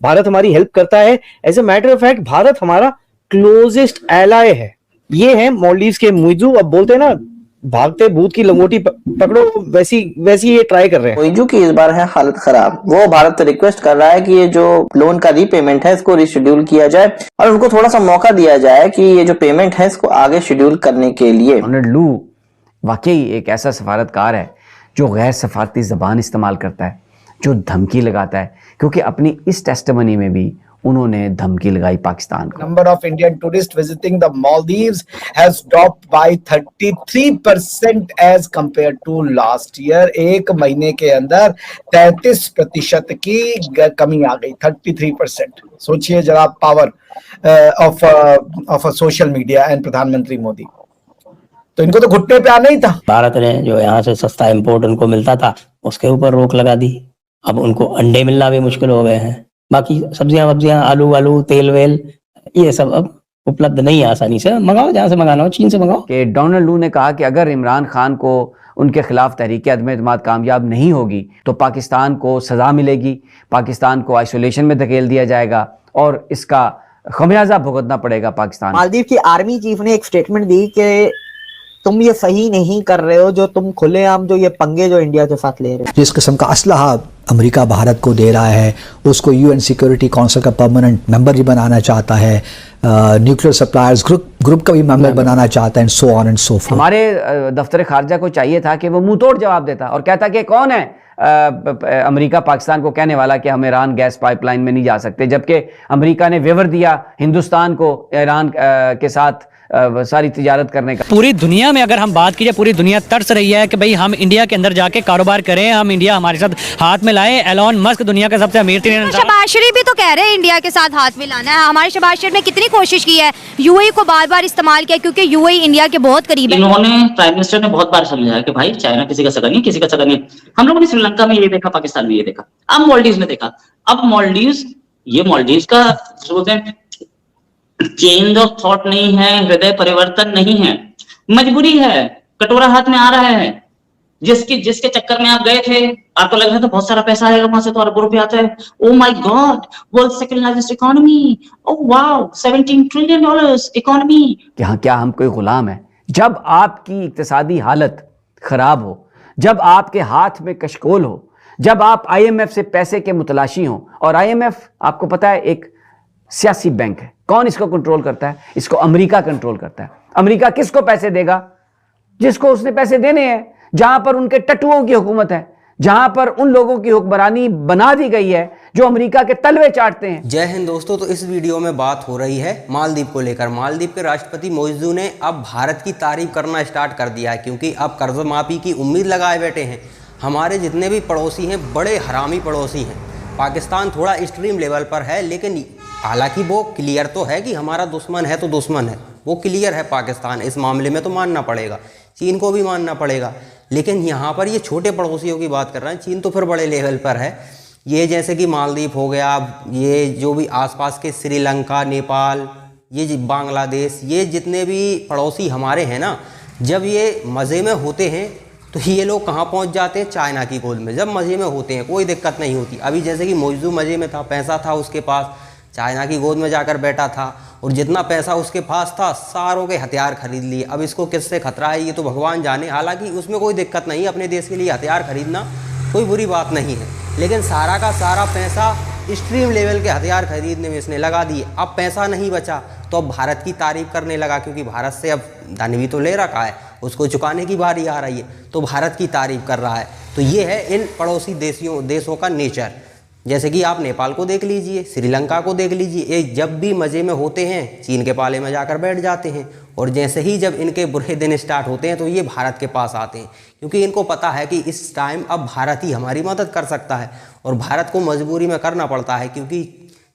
भारत हमारी हेल्प करता है। As a matter of fact Bharat हमारा क्लोजेस्ट एलाय है। ये है मालदीव्स के मुइजू। अब बोलते हैं ना भागते भूत की लंगोटी पकड़ो, वैसी वैसी ये ट्राई कर रहे हैं। मुइजू की इस बार है हालत खराब। वो भारत से रिक्वेस्ट कर रहा है कि ये जो लोन का रीपेमेंट है इसको रिशेड्यूल किया जाए और उनको थोड़ा सा मौका दिया जाए कि ये जो पेमेंट है इसको आगे शेड्यूल करने के लिए। लू वाकई एक ऐसा सफारतकार है जो गैर सफारती जबान इस्तेमाल करता है, जो धमकी लगाता है, क्योंकि अपनी इस टेस्टिमनी में भी उन्होंने धमकी लगाई पाकिस्तान को। Number of Indian tourists visiting the Maldives has dropped by 33% as compared to last year. एक महीने के अंदर 33% की कमी आ गई। 33%। सोचिए जरा power of social media and प्रधानमंत्री मोदी। तो इनको तो घुटने पे आना ही था। भारत ने जो यहाँ से सस्ता इंपोर्ट उनको मिलता था उसके ऊपर रोक लगा दी। अब उनको अंडे मिलना भी मुश्किल हो गए हैं। बाकी सब्जियां आलू तेल वेल ये सब अब उपलब्ध नहीं है आसानी से। मंगाओ जहां से मंगाना हो, चीन से मंगाओ। कि डोनाल्ड लू ने कहा कि अगर इमरान खान को उनके खिलाफ तहरीक अदम एतमाद कामयाब नहीं होगी तो पाकिस्तान को सजा मिलेगी, पाकिस्तान को आइसोलेशन में धकेल दिया जाएगा और इसका खमियाजा भुगतना पड़ेगा पाकिस्तान। मालदीव की आर्मी चीफ ने एक स्टेटमेंट दी कि तुम ये सही नहीं कर रहे हो, जो तुम खुलेआम जो ये पंगे जो इंडिया के साथ ले रहे हो। जिस किस्म का असलहा अमेरिका भारत को दे रहा है, उसको यूएन सिक्योरिटी काउंसिल का परमानेंट मेंबर भी बनाना चाहता है, न्यूक्लियर सप्लायर्स ग्रुप का भी मेंबर बनाना चाहता है, and so on and so fourth. हमारे दफ्तर खारजा को चाहिए था कि वो मुंह तोड़ जवाब देता और कहता कि कौन है अमेरिका पाकिस्तान को कहने वाला कि हम ईरान गैस पाइपलाइन में नहीं जा सकते, जबकि अमेरिका ने वेवर दिया हिंदुस्तान को ईरान के साथ सारी तिजारत करने का। पूरी दुनिया में अगर हम बात कीजिए, पूरी दुनिया तरस रही है कि भाई हम इंडिया के अंदर जाके कारोबार करें, हम इंडिया हमारे साथ हाथ में लाए। एलॉन मस्क दुनिया का सबसे अमीर तीन इंसान। शहबाज शरीफ भी तो कह रहे हैं इंडिया के साथ हाथ मिलाना है। हमारे शहबाज शरीफ ने कितनी कोशिश की है, यूएई को बार बार इस्तेमाल किया क्योंकि यूएई इंडिया के बहुत करीब है। इन्होंने प्राइम मिनिस्टर ने बहुत बार समझाया कि भाई चाइना किसी का सगा नहीं, किसी का सगा नहीं। हम लोगों ने श्रीलंका में ये देखा, पाकिस्तान में ये देखा, अब मालदीव्स में देखा। अब मालदीव्स का बोलते हैं चेंज ऑफ थॉट नहीं है, हृदय परिवर्तन नहीं है, मजबूरी है। कटोरा हाथ में आ रहा है। जिसके चक्कर में आप गए थे, आपको लग रहा था बहुत सारा पैसा आएगा वहां से, तो अरबों रुपया आता है। Oh my God, world second largest economy, oh wow, $17 trillion economy. क्या हम कोई गुलाम है? जब आपकी इक्तिसादी हालत खराब हो, जब आपके हाथ में कशकोल हो, जब आप IMF से पैसे के मुतलाशी हो, और IMF आपको पता है एक सियासी बैंक है। कौन इसको कंट्रोल करता है? इसको अमेरिका कंट्रोल करता है। अमेरिका किसको पैसे देगा? जिसको उसने पैसे देने हैं। जहां पर उनके टट्टुओं की हुकूमत है, जहां पर उन लोगों की हुक्मरानी बना दी गई है जो अमेरिका के तलवे चाटते हैं। जय हिंद दोस्तों। तो इस वीडियो में बात हो रही है मालदीव को लेकर। मालदीव के राष्ट्रपति मोइजू ने अब भारत की तारीफ करना स्टार्ट कर दिया है, क्योंकि अब कर्ज माफी की उम्मीद लगाए बैठे हैं। हमारे जितने भी पड़ोसी हैं बड़े हरामी पड़ोसी हैं। पाकिस्तान थोड़ा एक्सट्रीम लेवल पर है, लेकिन हालांकि वो क्लियर तो है कि हमारा दुश्मन है तो दुश्मन है, वो क्लियर है पाकिस्तान इस मामले में, तो मानना पड़ेगा, चीन को भी मानना पड़ेगा। लेकिन यहाँ पर ये छोटे पड़ोसियों की बात कर रहे हैं। चीन तो फिर बड़े लेवल पर है। ये जैसे कि मालदीव हो गया, ये जो भी आसपास के श्रीलंका, नेपाल, ये बांग्लादेश, ये जितने भी पड़ोसी हमारे हैं ना, जब ये मज़े में होते हैं तो ये लोग कहाँ पहुँच जाते हैं? चाइना की गोद में। जब मज़े में होते हैं कोई दिक्कत नहीं होती। अभी जैसे कि मोइजू मज़े में था, पैसा था उसके पास, चाइना की गोद में जाकर बैठा था और जितना पैसा उसके पास था सारों के हथियार खरीद लिए। अब इसको किससे खतरा है ये तो भगवान जाने। हालांकि उसमें कोई दिक्कत नहीं, अपने देश के लिए हथियार खरीदना कोई बुरी बात नहीं है, लेकिन सारा का सारा पैसा एक्सट्रीम लेवल के हथियार खरीदने में इसने लगा दिए। अब पैसा नहीं बचा तो अब भारत की तारीफ करने लगा, क्योंकि भारत से अब धन भी तो ले रखा है, उसको चुकाने की बारी आ रही है, तो भारत की तारीफ कर रहा है। तो ये है इन पड़ोसी देशों का नेचर। जैसे कि आप नेपाल को देख लीजिए, श्रीलंका को देख लीजिए, ये जब भी मज़े में होते हैं चीन के पाले में जाकर बैठ जाते हैं, और जैसे ही जब इनके बुरे दिन स्टार्ट होते हैं तो ये भारत के पास आते हैं, क्योंकि इनको पता है कि इस टाइम अब भारत ही हमारी मदद कर सकता है। और भारत को मजबूरी में करना पड़ता है, क्योंकि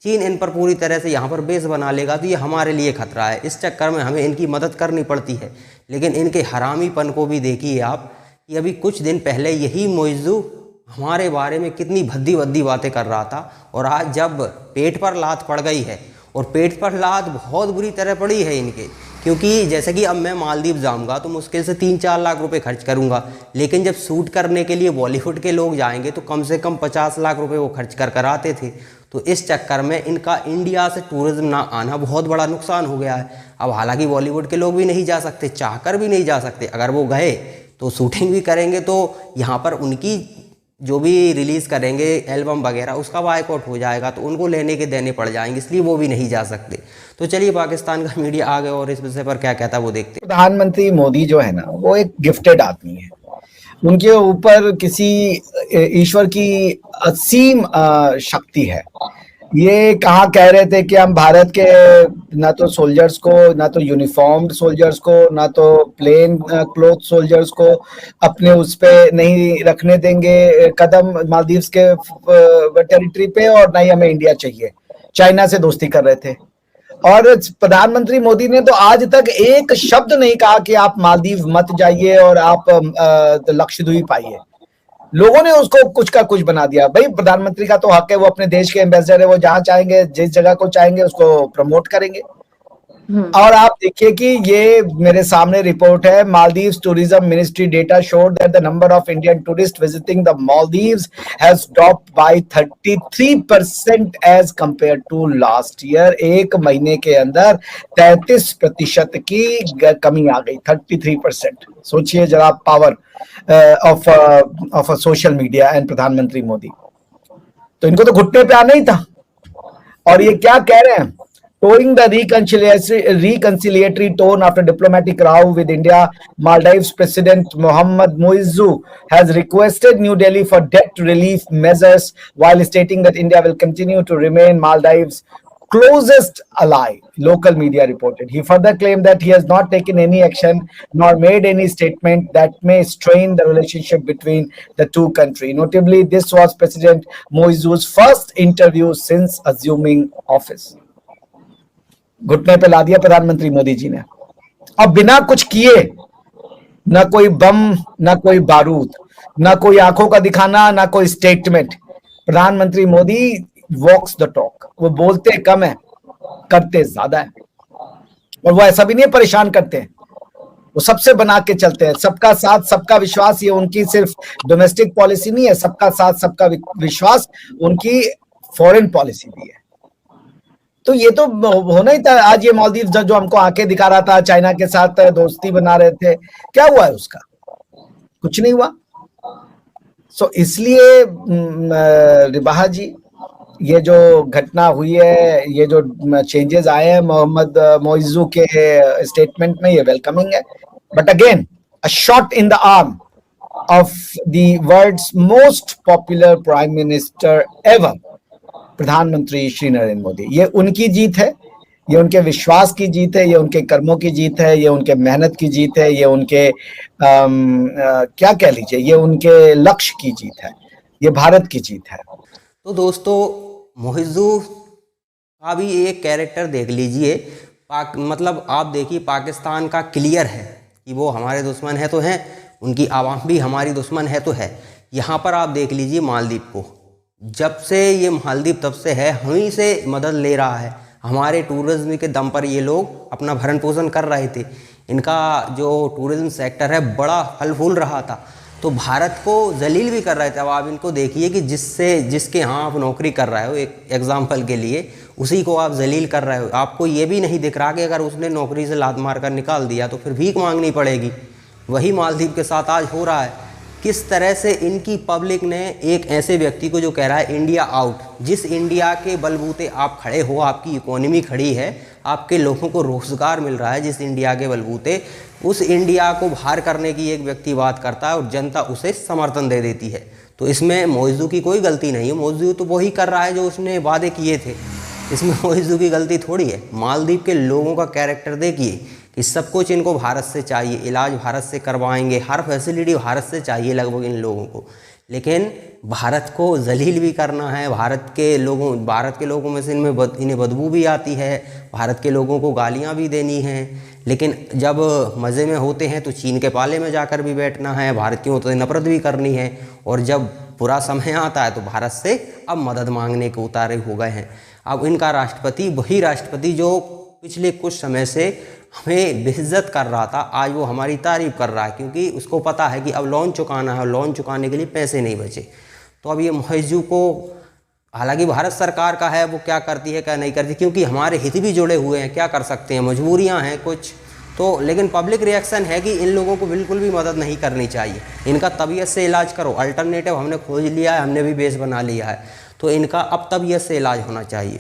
चीन इन पर पूरी तरह से यहाँ पर बेस बना लेगा तो ये हमारे लिए खतरा है। इस चक्कर में हमें इनकी मदद करनी पड़ती है। लेकिन इनके हरामीपन को भी देखिए आप, कि अभी कुछ दिन पहले यही मोइजू हमारे बारे में कितनी भद्दी भद्दी बातें कर रहा था, और आज जब पेट पर लात पड़ गई है, और पेट पर लात बहुत बुरी तरह पड़ी है इनके, क्योंकि जैसे कि अब मैं मालदीव जाऊंगा तो मुश्किल से 3-4 लाख रुपए खर्च करूंगा, लेकिन जब शूट करने के लिए बॉलीवुड के लोग जाएंगे तो कम से कम 50 लाख रुपए वो खर्च कर आते थे। तो इस चक्कर में इनका इंडिया से टूरिज्म ना आना बहुत बड़ा नुकसान हो गया है। अब हालांकि बॉलीवुड के लोग भी नहीं जा सकते, चाहकर भी नहीं जा सकते। अगर वो गए तो शूटिंग भी करेंगे तो यहाँ पर उनकी जो भी रिलीज़ करेंगे एल्बम वगैरह उसका बायकॉट हो जाएगा, तो उनको लेने के देने पड़ जाएंगे, इसलिए वो भी नहीं जा सकते। तो चलिए पाकिस्तान का मीडिया आ गया और इस विषय पर क्या कहता है वो देखते हैं। प्रधानमंत्री मोदी जो है ना, वो एक गिफ्टेड आदमी है। उनके ऊपर किसी ईश्वर की असीम शक्ति है। ये कहाँ कह रहे थे कि हम भारत के ना तो सोल्जर्स को, ना तो यूनिफॉर्म्ड सोल्जर्स को, ना तो प्लेन क्लोथ सोल्जर्स को अपने उस पे नहीं रखने देंगे कदम मालदीव्स के टेरिटरी पे, और ना ही हमें इंडिया चाहिए। चाइना से दोस्ती कर रहे थे। और प्रधानमंत्री मोदी ने तो आज तक एक शब्द नहीं कहा कि आप मालदीव मत जाइए और आप लक्षद्वीप आइए। लोगों ने उसको कुछ का कुछ बना दिया। भाई प्रधानमंत्री का तो हक है, वो अपने देश के एम्बेसडर है, वो जहां चाहेंगे जिस जगह को चाहेंगे उसको प्रमोट करेंगे। और आप देखिए कि ये मेरे सामने रिपोर्ट है, Maldives tourism ministry data showed that the number of Indian tourist visiting the Maldives has dropped by 33% as compared to last year. एक महीने के अंदर 33% की कमी आ गई, 33%। सोचिए जरा power of social media and प्रधानमंत्री मोदी। तो इनको तो घुटने पे आना ही था। और ये क्या कह रहे हैं, towing the reconciliatory tone after diplomatic row with India, Maldives President Mohammad Muizzu has requested New Delhi for debt relief measures while stating that India will continue to remain Maldives' closest ally, local media reported. He further claimed that he has not taken any action nor made any statement that may strain the relationship between the two countries. Notably, this was President Muizzu's first interview since assuming office. घुटने पे ला दिया प्रधानमंत्री मोदी जी ने, और बिना कुछ किए, ना कोई बम, ना कोई बारूद, ना कोई आंखों का दिखाना, ना कोई स्टेटमेंट। प्रधानमंत्री मोदी वॉक्स द टॉक। वो बोलते कम है, करते ज्यादा है। और वो ऐसा भी नहीं परेशान करते हैं, वो सबसे बना के चलते हैं। सबका साथ सबका विश्वास, ये उनकी सिर्फ डोमेस्टिक पॉलिसी नहीं है, सबका साथ सबका विश्वास उनकी फॉरेन पॉलिसी भी है। तो ये तो होना ही था। आज ये मालदीव जो हमको आंखें दिखा रहा था, चाइना के साथ दोस्ती बना रहे थे, क्या हुआ है उसका? कुछ नहीं हुआ। सो इसलिए रिबाहा जी, ये जो घटना हुई है, ये जो चेंजेस आए हैं मोहम्मद मुइज्जू के स्टेटमेंट में, ये वेलकमिंग है। But again a shot in the arm of the world's most popular prime minister ever, प्रधानमंत्री श्री नरेंद्र मोदी। ये उनकी जीत है, ये उनके विश्वास की जीत है, ये उनके कर्मों की जीत है, ये उनके मेहनत की जीत है, ये उनके क्या कह लीजिए, ये उनके लक्ष्य की जीत है, ये भारत की जीत है। तो दोस्तों, मुइज्जू का भी एक कैरेक्टर देख लीजिए। मतलब आप देखिए, पाकिस्तान का क्लियर है कि वो हमारे दुश्मन है तो हैं, उनकी आवाम भी हमारी दुश्मन है तो है। यहाँ पर आप देख लीजिए मालदीव को, जब से ये मालदीव तब से है, हमी से मदद ले रहा है। हमारे टूरिज्म के दम पर ये लोग अपना भरण पोषण कर रहे थे। इनका जो टूरिज्म सेक्टर है बड़ा फल फूल रहा था, तो भारत को जलील भी कर रहे थे। अब आप इनको देखिए कि जिसके यहाँ आप नौकरी कर रहे हो, एक एग्जाम्पल के लिए, उसी को आप जलील कर रहे हो। आपको ये भी नहीं दिख रहा कि अगर उसने नौकरी से लात मार कर निकाल दिया तो फिर भीख मांगनी पड़ेगी। वही मालदीव के साथ आज हो रहा है। किस तरह से इनकी पब्लिक ने एक ऐसे व्यक्ति को जो कह रहा है इंडिया आउट, जिस इंडिया के बलबूते आप खड़े हो, आपकी इकोनॉमी खड़ी है, आपके लोगों को रोजगार मिल रहा है, जिस इंडिया के बलबूते, उस इंडिया को बाहर करने की एक व्यक्ति बात करता है और जनता उसे समर्थन दे देती है। तो इसमें मुइज्जू की कोई गलती नहीं है। मुइज्जू तो वही कर रहा है जो उसने वादे किए थे, इसमें मुइज्जू की गलती थोड़ी है। मालदीव के लोगों का कैरेक्टर देखिए कि सब कुछ इनको भारत से चाहिए, इलाज भारत से करवाएंगे, हर फैसिलिटी भारत से चाहिए लगभग इन लोगों को। लेकिन भारत को जलील भी करना है। भारत के लोगों में से इन्हें बदबू भी आती है, भारत के लोगों को गालियां भी देनी हैं। लेकिन जब मज़े में होते हैं तो चीन के पाले में जाकर भी बैठना है, भारत की होते नफरत भी करनी है। और जब बुरा समय आता है तो भारत से अब मदद मांगने को उतारे हो गए हैं। अब इनका राष्ट्रपति वही राष्ट्रपति जो पिछले कुछ समय से हमें बेइज्जत कर रहा था, आज वो हमारी तारीफ कर रहा है, क्योंकि उसको पता है कि अब लोन चुकाना है और लोन चुकाने के लिए पैसे नहीं बचे। तो अब ये मुइज्जू को हालांकि भारत सरकार का है वो क्या करती है क्या नहीं करती, क्योंकि हमारे हित भी जुड़े हुए हैं, क्या कर सकते हैं, मजबूरियां हैं कुछ तो। लेकिन पब्लिक रिएक्शन है कि इन लोगों को बिल्कुल भी मदद नहीं करनी चाहिए, इनका तबीयत से इलाज करो। अल्टरनेटिव हमने खोज लिया है, हमने भी बेस बना लिया है, तो इनका अब तबीयत से इलाज होना चाहिए।